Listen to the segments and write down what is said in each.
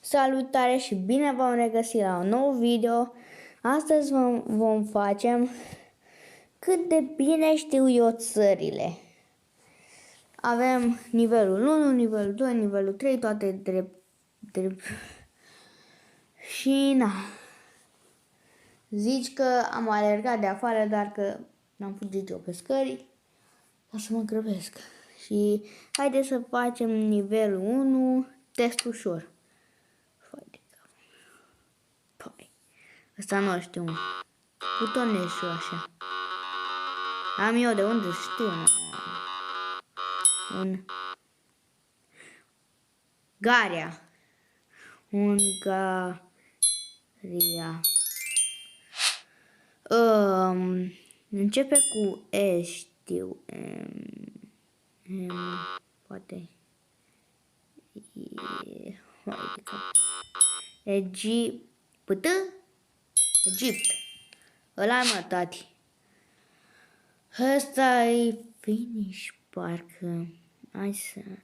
Salutare și bine v-am regăsit la un nou video. Astăzi vom face cât de bine știu eu țările. Avem nivelul 1, nivelul 2, nivelul 3, toate drept. Și na. Zici că am alergat de afară, dar că n-am fugit eu pe scări, ca să mă grăbesc. Și haideți să facem nivelul 1, test ușor. Ăsta nu știu. Butonez și așa. Am eu de unde știu. Ungaria. Ungaria. Începe cu E, știu. Poate. Egipt. Ăla mă, tati. Ăsta e finish, parcă. Iceland.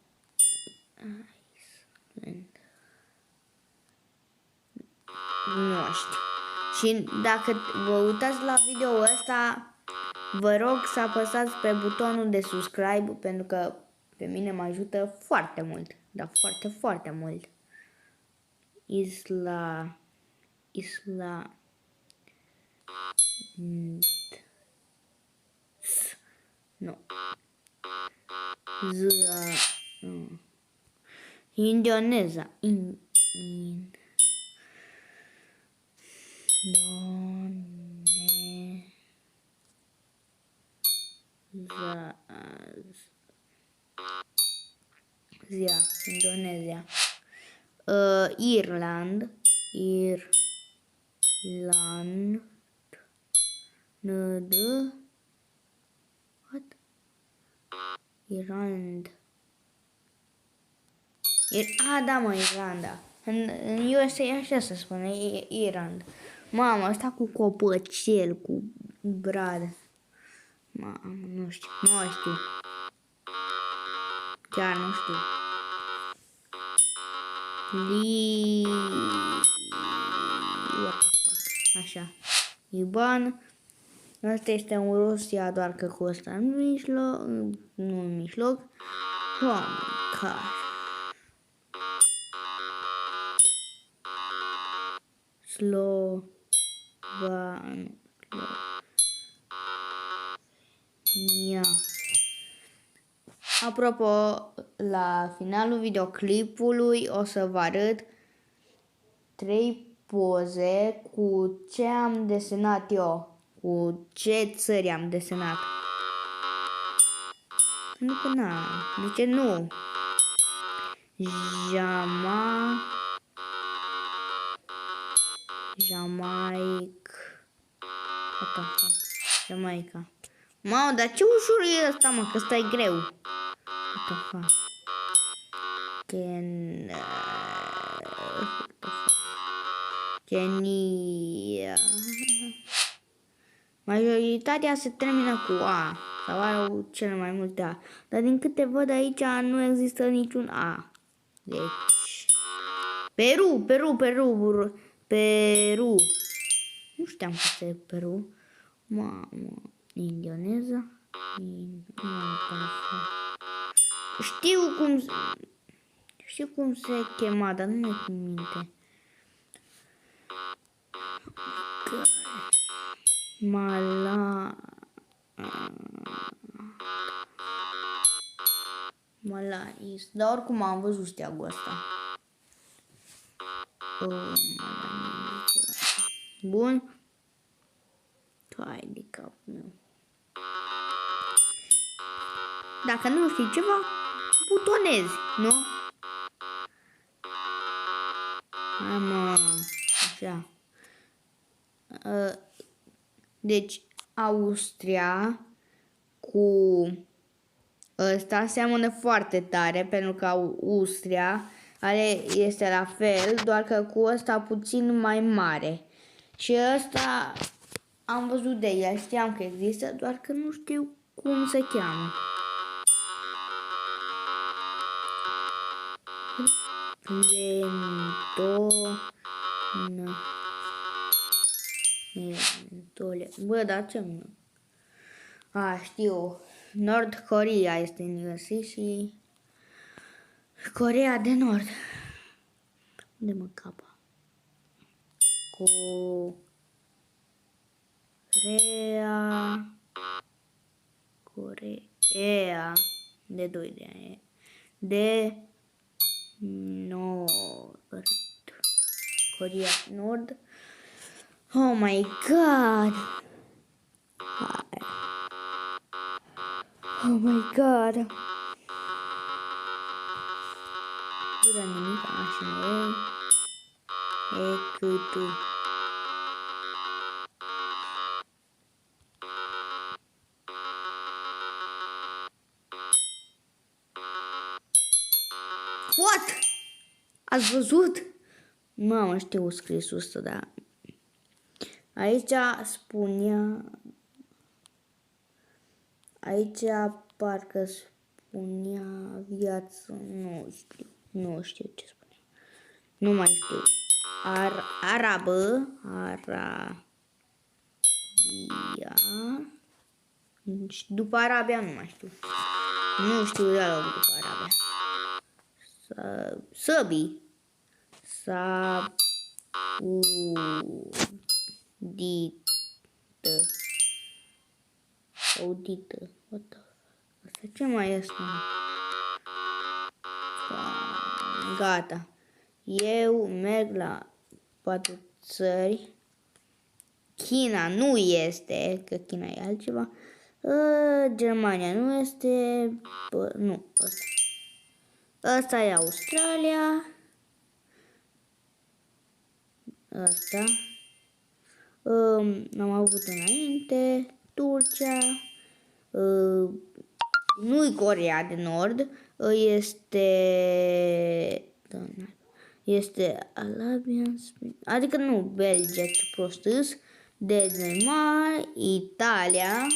Nu știu. Și dacă vă uitați la video ăsta, vă rog să apăsați pe butonul de subscribe, pentru că pe mine mă ajută foarte mult. Dar foarte, foarte mult. Isla. Nu. Indoneza. Indonezia. Irland. Irland. Da, mă, Irlanda. În USA așa se spune, Irland. Mamă, asta cu copăcel, cu brad. Mamă, nu știu. Chiar nu știu. Așa. Liban. Asta este în Rusia, doar că cu ăsta în mijloc. Nu în mijloc. Slovenia. Apropo, la finalul videoclipului o să vă arăt 3 poze cu ce am desenat eu. Cu ce țări am desenat. Nu că na. De ce nu? Jamaica. Mamă, dar ce ușor e ăsta, mă, că ăsta e greu. What the fuck? Kenya. Majoritatea se termină cu A. Sau au cele mai multe A. Dar din câte văd aici nu există niciun A. Deci... Peru. Nu știam că este Peru. Mamă. Indoneza. Știu cum se chema, dar nu mi-e cu minte. Malais. Dar oricum am văzut steagul ăsta. Bun. Hai de cap meu. Dacă nu știi ceva, butonezi, nu? Așa. Deci, Austria cu ăsta seamănă foarte tare, pentru că Austria este la fel, doar că cu ăsta puțin mai mare. Și ăsta am văzut de el, știam că există, doar că nu știu cum se cheamă. Bă, dar ce nu? A, știu. Nord Korea este în USA și Coreea de Nord. Unde mă capa? Coreea de 2 de ani. De Nord. Coreea de Nord. Oh my god. Oh my god. Fără nimic așa. E câtul. What? Ați văzut? Mamă, știu scrisul ăsta, dar aici spunea... Aici parcă spunea viață, nu știu ce spunea. Nu mai știu. Arabă, Arabia. După Arabia nu mai știu. Nu știu deloc după Arabia. Săbii. Saudită. What the fuck? Asta ce mai este? Gata. Eu merg la 4 țări. China nu este, că China e altceva. Germania nu este. Nu, ăsta. Ăsta e Australia. Asta. Am avut înainte Turcia. Nu-i Coreea de Nord. Este Arabian Spring. Adică nu Belgia, ce prostâs. Danemark, Italia.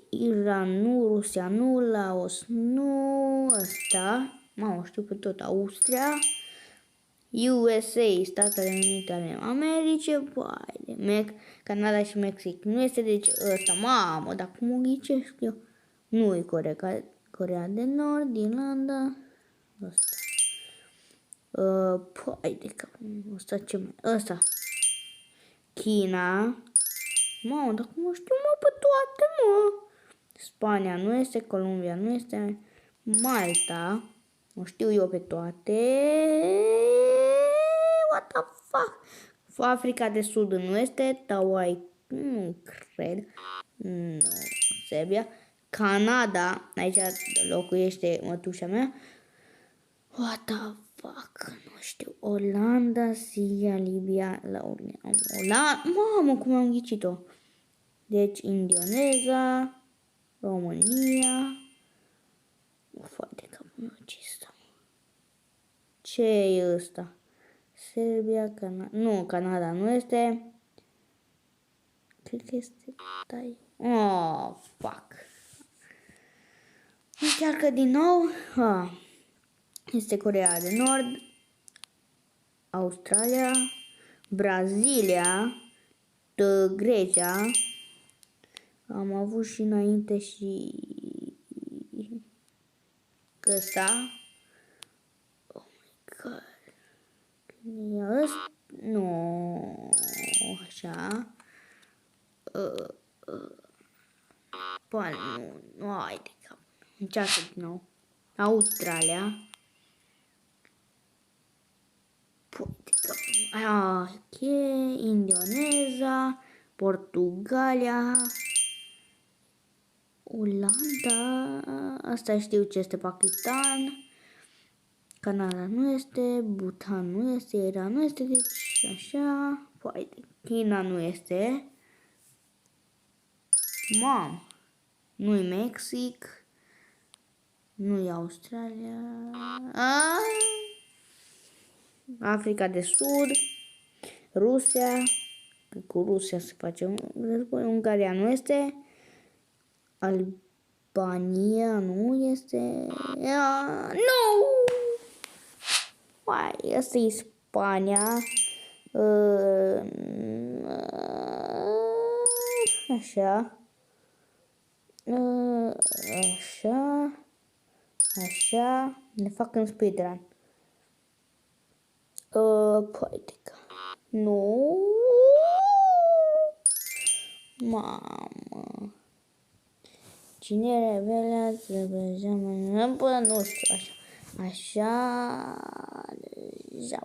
Iran nu, Rusia nu, Laos nu, ăsta. Mamă, știu pe tot. Austria. USA, Statele Unite ale Americii, Canada și Mexic. Nu este, deci ăsta, mamă, dar cum o ghicesc eu? Nu e Coreea de Nord, Irlanda, ăsta. Ăsta ce mai? Ăsta. China. Mamă, dar cum o știu, mă, pe toate, mă? Spania nu este, Columbia nu este, Malta. O știu eu pe toate. What the fuck? Africa de Sud nu este. Hawaii nu cred. Nu. Serbia. Canada. Aici locuiește mătușa mea. What the fuck? Nu știu. Olanda, Siria, Libia. Mamă, cum am ghicit-o. Deci Indoneza. România. Foarte capul meu acesta. Ce e ăsta? Serbia, Canada. Nu, Canada nu este. Cred că este Oh, fuck. Încearcă din nou. Este Coreea de Nord. Australia. Brazilia. Grecia. Am avut și înainte și ăsta. Oh my god. Nu, așa. Bă, nu, haide, încearcă din nou. Australia. Ok, Indoneza, Portugalia, Olanda, asta știu ce este, Pakistan, Canada nu este, Bhutan nu este, Iran nu este, deci așa, China nu este, nu-i Mexic, nu-i Australia, Africa de Sud, Rusia, cu Rusia se face un război, Ungaria nu este, Albania nu este, nu! Hai, asta e Spania. Așa. Așa. Așa. Ne fac în speedrun. Poetica. Nu. Mamă. Cine revelează Benjamin? Bă, nu știu, așa. Așa. Deja.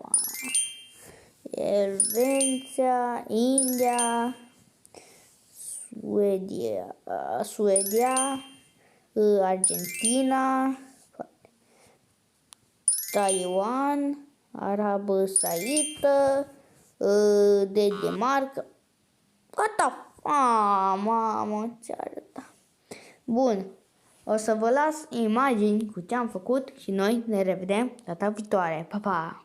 Elveția, India, Suedia, Argentina, Taiwan, Arabă Saudită, Danemarca. Gata! Mamă, ce arăta. Bun. O să vă las imagini cu ce am făcut și noi ne revedem data viitoare. Pa, pa!